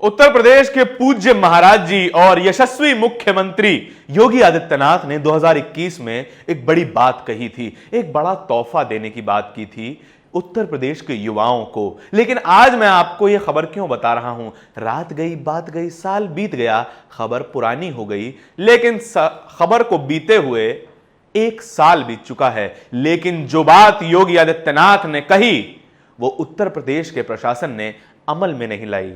उत्तर प्रदेश के पूज्य महाराज जी और यशस्वी मुख्यमंत्री योगी आदित्यनाथ ने 2021 में एक बड़ी बात कही थी, एक बड़ा तोहफा देने की बात की थी उत्तर प्रदेश के युवाओं को। लेकिन आज मैं आपको यह खबर क्यों बता रहा हूं? रात गई, बात गई, साल बीत गया, खबर पुरानी हो गई, लेकिन खबर को बीते हुए एक साल बीत चुका है। लेकिन जो बात योगी आदित्यनाथ ने कही वो उत्तर प्रदेश के प्रशासन ने अमल में नहीं लाई।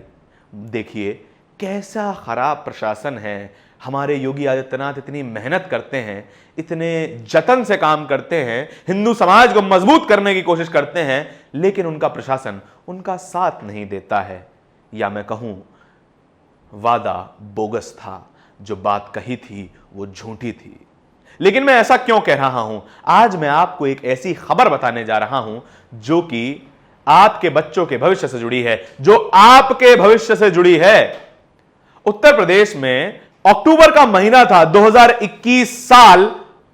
देखिए कैसा खराब प्रशासन है। हमारे योगी आदित्यनाथ इतनी मेहनत करते हैं, इतने जतन से काम करते हैं, हिंदू समाज को मजबूत करने की कोशिश करते हैं, लेकिन उनका प्रशासन उनका साथ नहीं देता है। या मैं कहूं वादा बोगस था, जो बात कही थी वो झूठी थी। लेकिन मैं ऐसा क्यों कह रहा हूं? आज मैं आपको एक ऐसी खबर बताने जा रहा हूं जो कि आपके बच्चों के भविष्य से जुड़ी है, जो आपके भविष्य से जुड़ी है। उत्तर प्रदेश में अक्टूबर का महीना था 2021 साल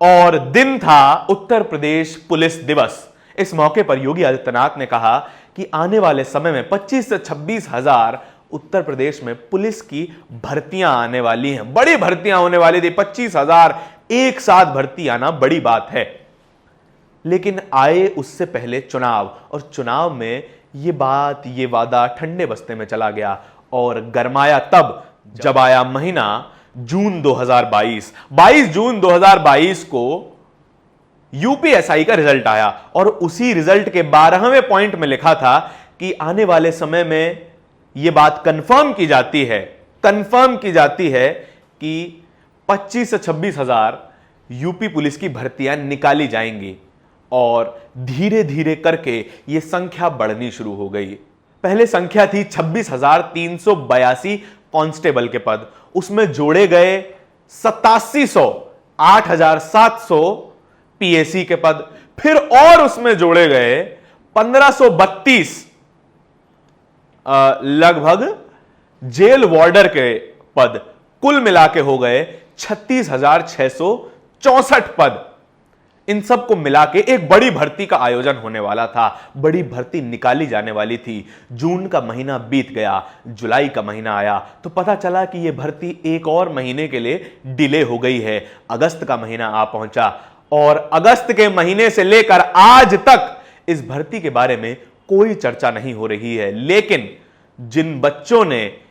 और दिन था उत्तर प्रदेश पुलिस दिवस। इस मौके पर योगी आदित्यनाथ ने कहा कि आने वाले समय में 25 से 26 हजार उत्तर प्रदेश में पुलिस की भर्तियां आने वाली हैं। बड़ी भर्तियां होने वाली थी, 25 हजार एक साथ भर्ती आना बड़ी बात है। लेकिन आए उससे पहले चुनाव, और चुनाव में यह बात, यह वादा ठंडे बस्ते में चला गया और गरमाया तब जब आया महीना जून 2022। 22 जून 2022 को यूपीएसआई का रिजल्ट आया और उसी रिजल्ट के 12वें पॉइंट में लिखा था कि आने वाले समय में यह बात कंफर्म की जाती है कि 25 से 26 हजार यूपी पुलिस की भर्तियां निकाली जाएंगी। और धीरे धीरे करके यह संख्या बढ़नी शुरू हो गई। पहले संख्या थी 26,382 कांस्टेबल के पद, उसमें जोड़े गए 8700, 8,700 पीएसी के पद, फिर और उसमें जोड़े गए 1532 लगभग जेल वार्डर के पद। कुल मिला के हो गए 36,664 पद। इन सब को मिला के एक बड़ी भर्ती का आयोजन होने वाला था, बड़ी भर्ती निकाली जाने वाली थी। जून का महीना बीत गया, जुलाई का महीना आया तो पता चला कि यह भर्ती एक और महीने के लिए डिले हो गई है। अगस्त का महीना आ पहुंचा और अगस्त के महीने से लेकर आज तक इस भर्ती के बारे में कोई चर्चा नहीं हो रही है। लेकिन जिन बच्चों ने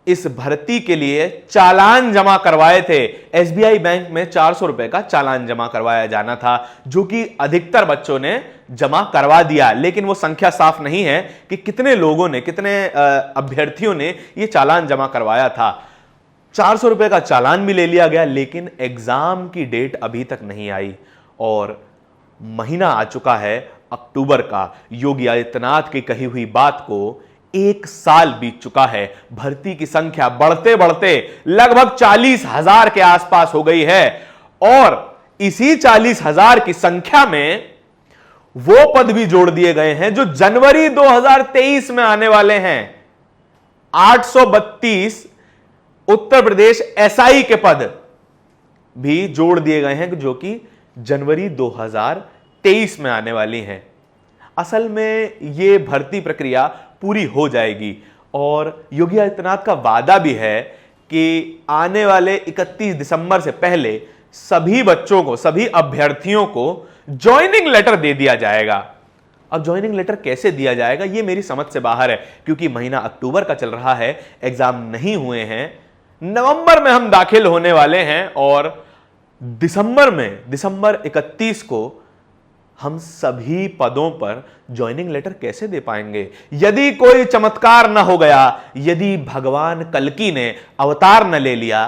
इस भर्ती के लिए चालान जमा करवाए थे, एसबीआई बैंक में 400 रुपए का चालान जमा करवाया जाना था, जो कि अधिकतर बच्चों ने जमा करवा दिया। लेकिन वो संख्या साफ नहीं है कि कितने लोगों ने, कितने अभ्यर्थियों ने ये चालान जमा करवाया था। 400 रुपए का चालान भी ले लिया गया, लेकिन एग्जाम की डेट अभी तक नहीं आई और महीना आ चुका है अक्टूबर का। योगी आदित्यनाथ की कही हुई बात को एक साल बीत चुका है। भर्ती की संख्या बढ़ते बढ़ते लगभग 40,000 के आसपास हो गई है और इसी 40,000 की संख्या में वो पद भी जोड़ दिए गए हैं जो जनवरी 2023 में आने वाले हैं। 832 उत्तर प्रदेश एसआई के पद भी जोड़ दिए गए हैं जो कि जनवरी 2023 में आने वाली हैं। असल में यह भर्ती प्रक्रिया पूरी हो जाएगी और योगी आदित्यनाथ का वादा भी है कि आने वाले 31 दिसंबर से पहले सभी बच्चों को, सभी अभ्यर्थियों को ज्वाइनिंग लेटर दे दिया जाएगा। अब ज्वाइनिंग लेटर कैसे दिया जाएगा यह मेरी समझ से बाहर है, क्योंकि महीना अक्टूबर का चल रहा है, एग्जाम नहीं हुए हैं, नवंबर में हम दाखिल होने वाले हैं और दिसंबर 31 को हम सभी पदों पर ज्वाइनिंग लेटर कैसे दे पाएंगे? यदि कोई चमत्कार न हो गया, यदि भगवान कल्कि ने अवतार न ले लिया,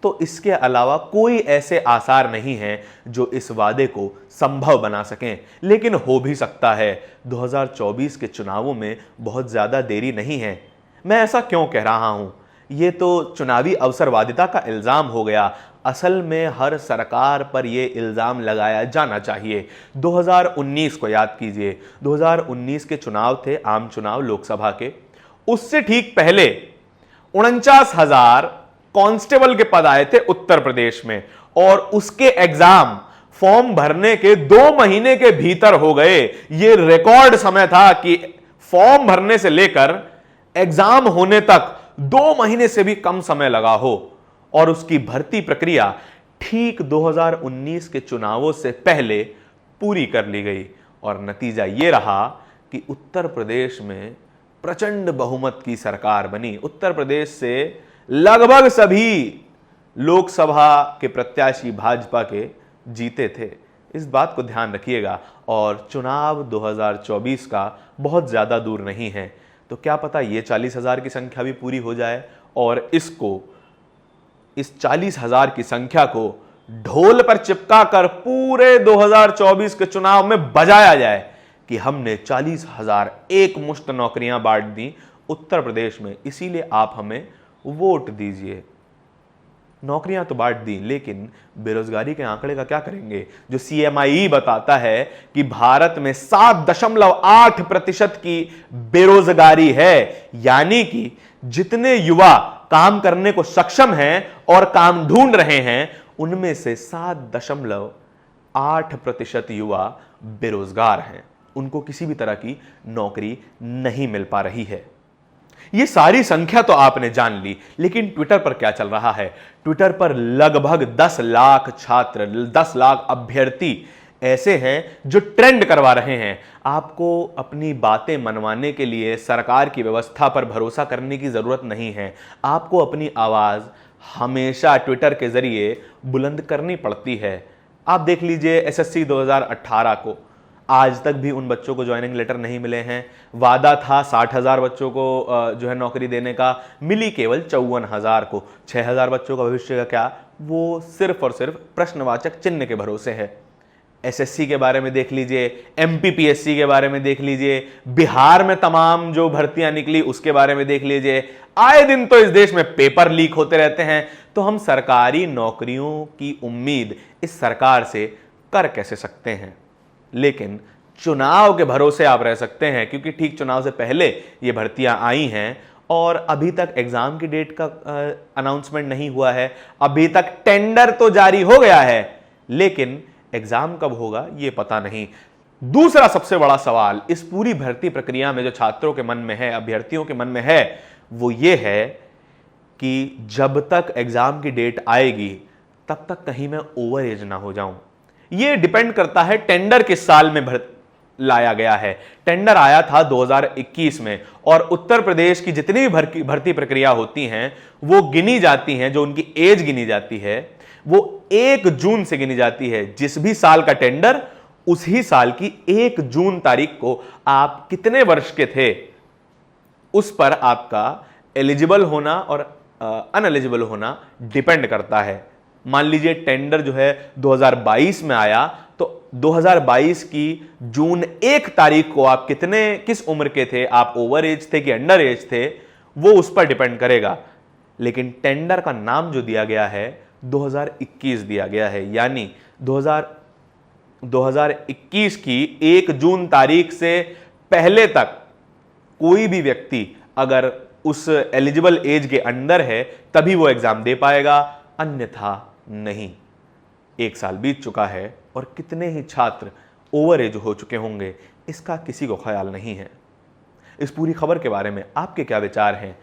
तो इसके अलावा कोई ऐसे आसार नहीं हैं जो इस वादे को संभव बना सकें। लेकिन हो भी सकता है। 2024 के चुनावों में बहुत ज्यादा देरी नहीं है। मैं ऐसा क्यों कह रहा हूं? यह तो चुनावी अवसरवादिता का इल्जाम हो गया। असल में हर सरकार पर यह इल्जाम लगाया जाना चाहिए। 2019 को याद कीजिए, 2019 के चुनाव थे, आम चुनाव लोकसभा के। उससे ठीक पहले 49,000 कांस्टेबल के पद आए थे उत्तर प्रदेश में और उसके एग्जाम फॉर्म भरने के 2 महीने के भीतर हो गए। यह रिकॉर्ड समय था कि फॉर्म भरने से लेकर एग्जाम होने तक 2 महीने से भी कम समय लगा हो और उसकी भर्ती प्रक्रिया ठीक 2019 के चुनावों से पहले पूरी कर ली गई। और नतीजा यह रहा कि उत्तर प्रदेश में प्रचंड बहुमत की सरकार बनी। उत्तर प्रदेश से लगभग सभी लोकसभा के प्रत्याशी भाजपा के जीते थे। इस बात को ध्यान रखिएगा। और चुनाव 2024 का बहुत ज्यादा दूर नहीं है, तो क्या पता ये 40,000 की संख्या भी पूरी हो जाए और इस 40,000 की संख्या को ढोल पर चिपका कर पूरे 2024 के चुनाव में बजाया जाए कि हमने 40,000 एक मुश्त नौकरियां बांट दी उत्तर प्रदेश में, इसीलिए आप हमें वोट दीजिए। नौकरियां तो बांट दी, लेकिन बेरोजगारी के आंकड़े का क्या करेंगे? जो CMIE बताता है कि भारत में 7.8% की बेरोजगारी है, यानी कि जितने युवा काम करने को सक्षम हैं और काम ढूंढ रहे हैं, उनमें से 7.8% युवा बेरोजगार हैं। उनको किसी भी तरह की नौकरी नहीं मिल पा रही है। ये सारी संख्या तो आपने जान ली, लेकिन ट्विटर पर क्या चल रहा है? ट्विटर पर लगभग 10 लाख छात्र, 10 लाख अभ्यर्थी ऐसे हैं जो ट्रेंड करवा रहे हैं। आपको अपनी बातें मनवाने के लिए सरकार की व्यवस्था पर भरोसा करने की जरूरत नहीं है। आपको अपनी आवाज हमेशा ट्विटर के जरिए बुलंद करनी पड़ती है। आप देख लीजिए SSC 2018 को, आज तक भी उन बच्चों को ज्वाइनिंग लेटर नहीं मिले हैं। वादा था 60,000 बच्चों को जो है नौकरी देने का, मिली केवल 54,000 को। 6,000 बच्चों का भविष्य का क्या, वो सिर्फ और सिर्फ प्रश्नवाचक चिन्ह के भरोसे है। SSC के बारे में देख लीजिए, MPPSC के बारे में देख लीजिए, बिहार में तमाम जो भर्तियां निकली उसके बारे में देख लीजिए। आए दिन तो इस देश में पेपर लीक होते रहते हैं, तो हम सरकारी नौकरियों की उम्मीद इस सरकार से कर कैसे सकते हैं? लेकिन चुनाव के भरोसे आप रह सकते हैं, क्योंकि ठीक चुनाव से पहले ये भर्तियां आई हैं और अभी तक एग्जाम की डेट का अनाउंसमेंट नहीं हुआ है। अभी तक टेंडर तो जारी हो गया है, लेकिन एग्जाम कब होगा ये पता नहीं। दूसरा सबसे बड़ा सवाल इस पूरी भर्ती प्रक्रिया में जो छात्रों के मन में है, अभ्यर्थियों के मन में है, वो ये है कि जब तक एग्जाम की डेट आएगी तब तक कहीं मैं ओवर एज ना हो जाऊं। ये डिपेंड करता है टेंडर किस साल में लाया गया है। टेंडर आया था 2021 में, और उत्तर प्रदेश की जितनी भी भर्ती प्रक्रिया होती हैं वो गिनी जाती हैं, जो उनकी एज गिनी जाती है वो 1 जून से गिनी जाती है। जिस भी साल का टेंडर, उसी साल की 1 जून तारीख को आप कितने वर्ष के थे उस पर आपका एलिजिबल होना और अनएलिजिबल होना डिपेंड करता है। मान लीजिए टेंडर जो है 2022 में आया, तो 2022 की जून 1 तारीख को आप किस उम्र के थे, आप ओवर एज थे कि अंडर एज थे, वो उस पर डिपेंड करेगा। लेकिन टेंडर का नाम जो दिया गया है 2021 दिया गया है, यानी 2021 की 1 जून तारीख से पहले तक कोई भी व्यक्ति अगर उस एलिजिबल एज के अंदर है तभी वो एग्जाम दे पाएगा, अन्यथा नहीं। 1 साल बीत चुका है और कितने ही छात्र ओवर एज हो चुके होंगे, इसका किसी को ख्याल नहीं है। इस पूरी खबर के बारे में आपके क्या विचार हैं?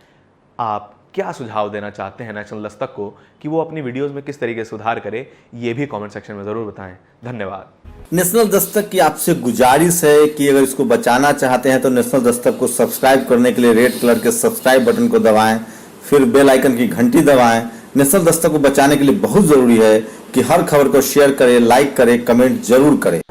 आप क्या सुझाव देना चाहते हैं नेशनल दस्तक को कि वो अपनी वीडियोस में किस तरीके से सुधार करे, ये भी कमेंट सेक्शन में जरूर बताएं। धन्यवाद। नेशनल दस्तक की आपसे गुजारिश है कि अगर इसको बचाना चाहते हैं तो नेशनल दस्तक को सब्सक्राइब करने के लिए रेड कलर के सब्सक्राइब बटन को दबाएं, फिर बेल आइकन की घंटी दबाएं। नेशनल दस्तक को बचाने के लिए बहुत जरूरी है कि हर खबर को शेयर करें, लाइक करें, कमेंट जरूर करें।